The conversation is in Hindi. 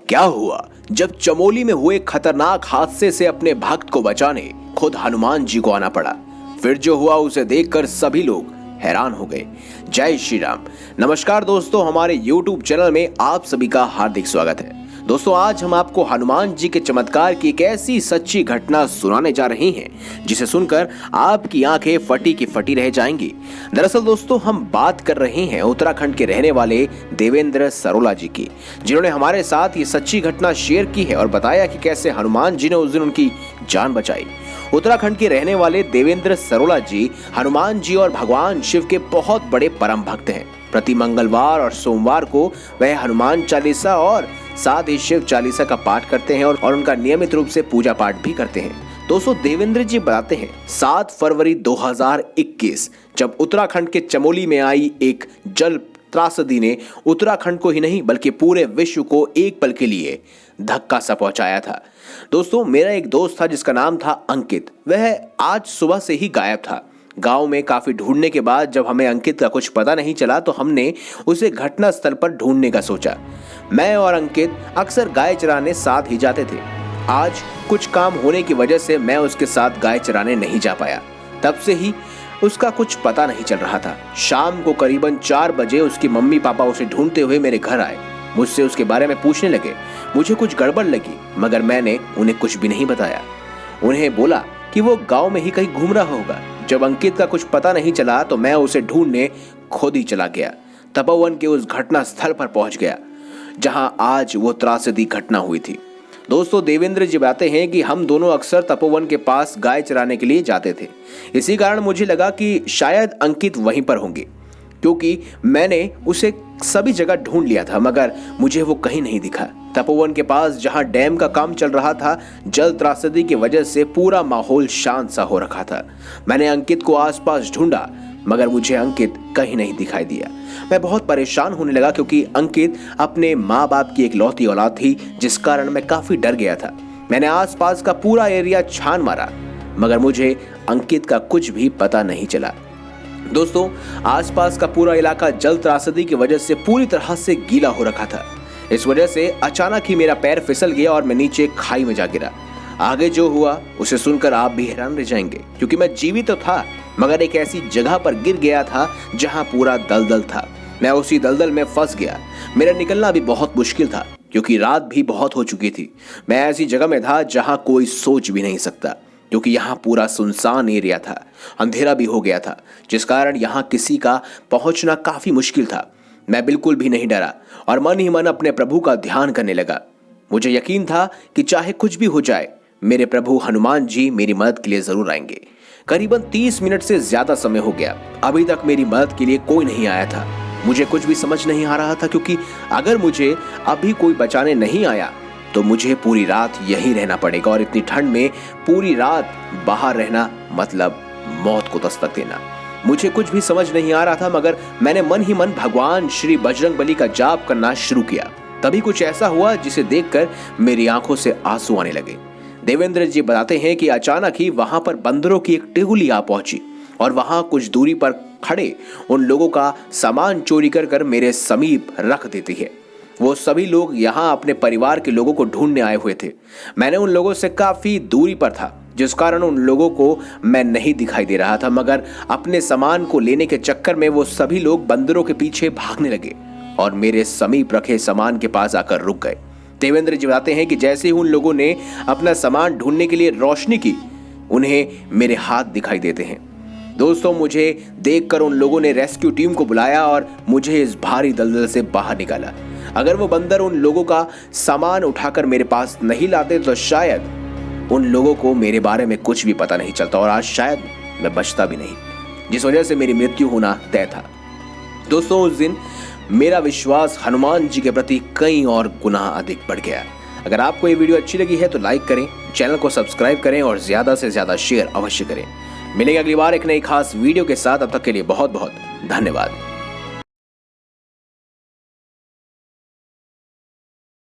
क्या हुआ जब चमोली में हुए खतरनाक हादसे से अपने भक्त को बचाने खुद हनुमान जी को आना पड़ा। फिर जो हुआ उसे देखकर सभी लोग हैरान हो गए। जय श्री राम। नमस्कार दोस्तों, हमारे YouTube चैनल में आप सभी का हार्दिक स्वागत है। दोस्तों, आज हम आपको हनुमान जी के चमत्कार की एक ऐसी सच्ची घटना सुनाने जा रहे हैं जिसे सुनकर आपकी आंखें फटी की फटी रह जाएंगी। दरअसल दोस्तों, हम बात कर रहे हैं उत्तराखंड के रहने वाले देवेंद्र सरोला जी की, जिन्होंने हमारे साथ ये सच्ची घटना शेयर की है और बताया कि कैसे हनुमान जी ने उस दिन उनकी जान बचाई। उत्तराखंड के रहने वाले देवेंद्र सरोला जी हनुमान जी और भगवान शिव के बहुत बड़े परम भक्त हैं। प्रति मंगलवार और सोमवार को वह हनुमान चालीसा और साथ ही शिव चालीसा का पाठ करते हैं और उनका नियमित रूप से पूजा पाठ भी करते हैं। दोस्तों, देवेंद्र जी बताते हैं 7 फरवरी 2021 जब उत्तराखंड के चमोली में आई एक जल त्रासदी ने उत्तराखंड को ही नहीं बल्कि पूरे विश्व को एक पल के लिए धक्का सा पहुंचाया था। दोस्तों, मेरा एक दोस्त था जिसका नाम था अंकित। वह आज सुबह से ही गायब था। गांव में काफी ढूंढने के बाद जब हमें अंकित का कुछ पता नहीं चला तो हमने उसे घटना स्थल पर ढूंढने का सोचा। मैं और अंकित अक्सर गाय चराने साथ ही जाते थे। आज कुछ काम होने की वजह से मैं उसके साथ गाय चराने नहीं जा पाया। तब से ही उसका कुछ पता नहीं चल रहा था। शाम को करीबन 4 बजे उसकी मम्मी पापा उसे ढूंढते हुए मेरे घर आए। मुझसे उसके बारे में पूछने लगे। मुझे कुछ गड़बड़ लगी मगर मैंने उन्हें कुछ भी नहीं बताया। उन्हें बोला कि वो गांव में ही कहीं घूम रहा होगा। जब अंकित का कुछ पता नहीं चला तो मैं उसे ढूंढने खुद ही चला गया। तपोवन के उस घटना स्थल पर पहुंच गया जहां आज वो त्रासदी घटना हुई थी। दोस्तों, देवेंद्र जी बताते हैं कि हम दोनों अक्सर तपोवन के पास गाय चराने के लिए जाते थे। इसी कारण मुझे लगा कि शायद अंकित वहीं पर होंगे, क्योंकि मैंने उसे सभी जगह ढूंढ लिया था मगर मुझे वो कहीं नहीं दिखा। तपोवन के पास जहां डैम का काम चल रहा था, जल त्रासदी की वजह से पूरा माहौल शांत सा हो रखा था। मैंने अंकित को आसपास ढूंढा मगर मुझे अंकित कहीं नहीं दिखाई दिया। मैं बहुत परेशान होने लगा क्योंकि अंकित अपने माँ बाप की इकलौती औलाद थी, जिस कारण मैं काफी डर गया था। मैंने आसपास का पूरा एरिया छान मारा मगर मुझे अंकित का कुछ भी पता नहीं चला। दोस्तों, आसपास का पूरा इलाका जल त्रासदी की वजह से पूरी तरह से गीला हो रखा था। इस वजह से अचानक ही मेरा पैर फिसल गया और मैं नीचे खाई में जा गिरा। आगे जो हुआ उसे सुनकर आप भी हैरान रह जाएंगे, क्योंकि मैं जीवित तो था मगर एक ऐसी जगह पर गिर गया था जहां पूरा दलदल था। मैं उसी दलदल में फंस गया। मेरा निकलना भी बहुत मुश्किल था क्योंकि रात भी बहुत हो चुकी थी। मैं ऐसी जगह में था जहां कोई सोच भी नहीं सकता, क्योंकि यहाँ पूरा सुनसान एरिया था। अंधेरा भी हो गया था, जिस कारण यहाँ किसी का पहुंचना काफी मुश्किल था। मैं बिल्कुल भी नहीं डरा और मन ही मन अपने प्रभु का ध्यान करने लगा। मुझे यकीन था कि चाहे कुछ भी हो जाए, मेरे प्रभु हनुमान जी मेरी मदद के लिए जरूर आएंगे। करीबन 30 मिनट से ज्यादा समय हो गया, अभी तक मेरी मदद के लिए कोई नहीं आया था। मुझे कुछ भी समझ नहीं आ रहा था, क्योंकि अगर मुझे अभी कोई बचाने नहीं आया तो मुझे पूरी रात यहीं रहना पड़ेगा और इतनी ठंड में पूरी रात बाहर रहना मतलब मौत को दस्तक देना। मुझे कुछ भी समझ नहीं आ रहा था मगर मैंने मन ही मन भगवान श्री बजरंगबली का जाप करना शुरू किया। तभी कुछ ऐसा हुआ जिसे देखकर मेरी आंखों से आंसू आने लगे। देवेंद्र जी बताते हैं कि अचानक ही वहां पर बंदरों की एक टोली आ पहुंची और वहां कुछ दूरी पर खड़े उन लोगों का सामान चोरी कर कर मेरे समीप रख देती है। वो सभी लोग यहाँ अपने परिवार के लोगों को ढूंढने आए हुए थे। मैंने उन लोगों से काफी दूरी पर था, जिस कारण उन लोगों को मैं नहीं दिखाई दे रहा था, मगर अपने सामान को लेने के चक्कर में वो सभी लोग बंदरों के पीछे भागने लगे और मेरे समीप रखे सामान के पास आकर रुक गए। देवेंद्र जी बताते हैं कि जैसे ही उन लोगों ने अपना सामान ढूंढने के लिए रोशनी की, उन्हें मेरे हाथ दिखाई देते हैं। दोस्तों, मुझे देखकर उन लोगों ने रेस्क्यू टीम को बुलाया और मुझे इस भारी दलदल से बाहर निकाला। अगर वो बंदर उन लोगों का सामान उठाकर मेरे पास नहीं लाते तो शायद उन लोगों को मेरे बारे में कुछ भी पता नहीं चलता और आज शायद मैं बचता भी नहीं, जिस वजह से मेरी मृत्यु होना तय था। दोस्तों, उस दिन मेरा विश्वास हनुमान जी के प्रति कई और गुना अधिक बढ़ गया। अगर आपको ये वीडियो अच्छी लगी है तो लाइक करें, चैनल को सब्सक्राइब करें और ज्यादा से ज्यादा शेयर अवश्य करें। मिलेंगे अगली बार एक नई खास वीडियो के साथ। अब तक के लिए बहुत बहुत धन्यवाद।